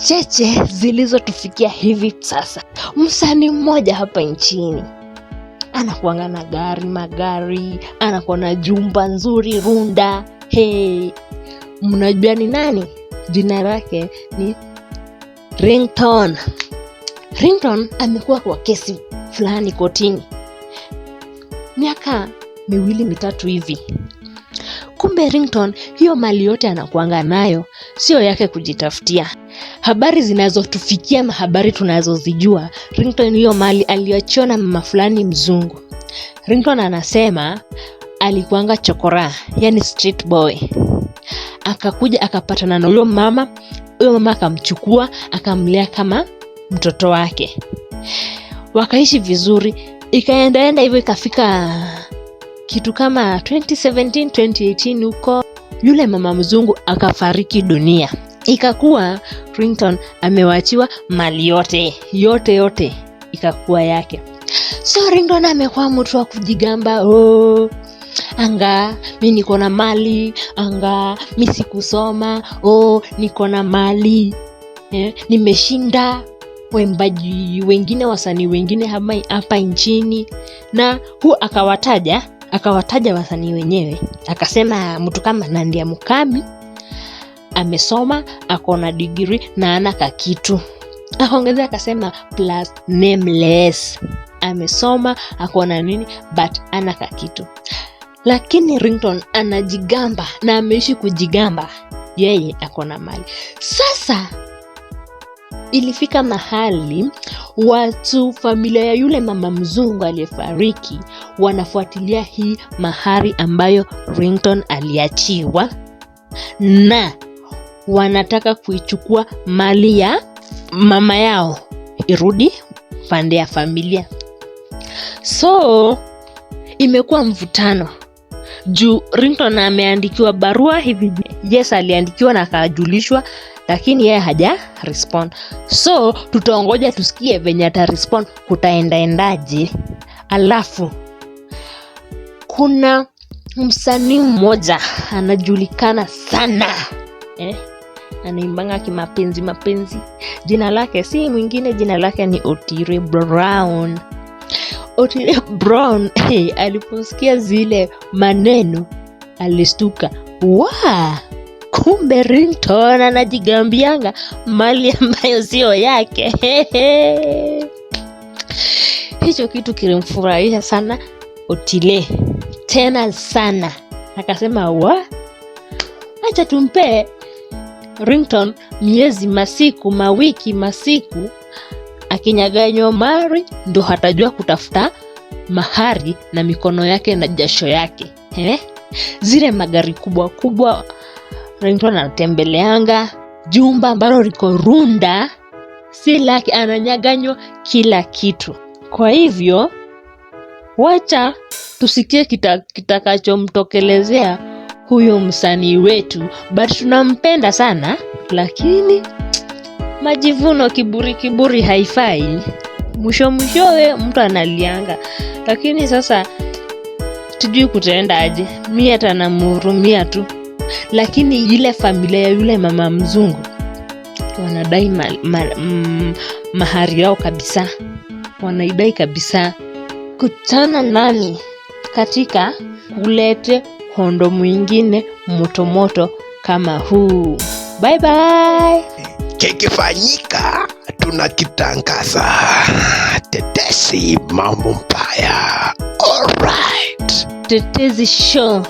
cheche zilizotufikia hivi sasa. Msanii mmoja hapa nchini anakuanga na magari, anakuwa na jumba nzuri runda. Mnajua ni nani? Jina lake ni Ringtone. Ringtone amekuwa kwa kesi fulani kotini miaka 2-3 hivi. Kumbe Ringtone hiyo mali yote anakuanga nayo sio yake kujitafutia. Habari zinazotufikia na habari tunazozijua, Ringtone hiyo mali aliachiwa na mama fulani mzungu. Ringtone anasema alikuanga chokora, yani street boy. Akakuja akapatana na huyo mama akamchukua akamlea kama mtoto wake. Wakaishi vizuri, ikaenda hivyo ikafika kitu kama 2017-2018 huko, yule mama mzungu akafariki dunia. Ikakuwa Ringtone amewachiwa mali yote ikakuwa yake. So Ringtone amekuwa mtu wa kujigamba, anga mimi niko na mali, anga mimi sikusoma, niko na mali, nimeshinda waimbaji wengine, wasanii wengine hapa nchini. Na akawataja wasanii wenyewe, akasema mtu kama Nandia Mukami amesoma, ako na degree na ana kakitu. Akaongeza akasema plus Nameless amesoma, ako na nini but ana kakitu. Lakini Ringtone anajigamba na ameishi kujigamba yeye ako na mali. Sasa ilifika mahali watu, familia ya yule mama mzungu aliyefariki, wanafuatilia hii mahari ambayo Ringtone aliachiwa, na wanataka kuichukua mali ya mama yao irudi pande ya familia. So imekuwa mvutano juu Ringtone ameandikiwa barua hivi. Yes, aliandikiwa na akajulishwa, lakini yeye haja respond. So tutaongoja tusikie venye ata respond kutaendaje. Alafu kuna msanii mmoja anajulikana sana, anaimbanga kimapenzi. Jina lake si mwingine, jina lake ni Otile Brown. Otile Brown aliposikia zile maneno alistuka. Kumbe Ringtone anajigambianga mali ambayo sio yake. Hicho kitu kilimfurahisha sana Otile, tena sana. Akasema acha tumpe Ringtone miezi, masiku, akinyaganywa mali ndo hatajua kutafuta mahari na mikono yake na jasho yake. Zile magari kubwa Ringtone anatembeleanga, jumba ambalo liko runda si lake, ananyaganywa kila kitu. Kwa hivyo wacha tusikie kitakachomtokelezea huyo msanii wetu. But tunampenda sana, lakini majivuno, kiburi haifai. Mwishowe mtu analianga. Lakini sasa tujui kutaenda aje. Mimi hata namhurumia tu. Lakini ile familia ya yule mama mzungu wanadai mahari yao kabisa. Wanaidai kabisa. Kutana nani katika kulete hondo mwingine moto kama huu. Bye bye. Kikifanyika tunakitangaza. Tetesi mambo mbaya. Alright. Tetesi show.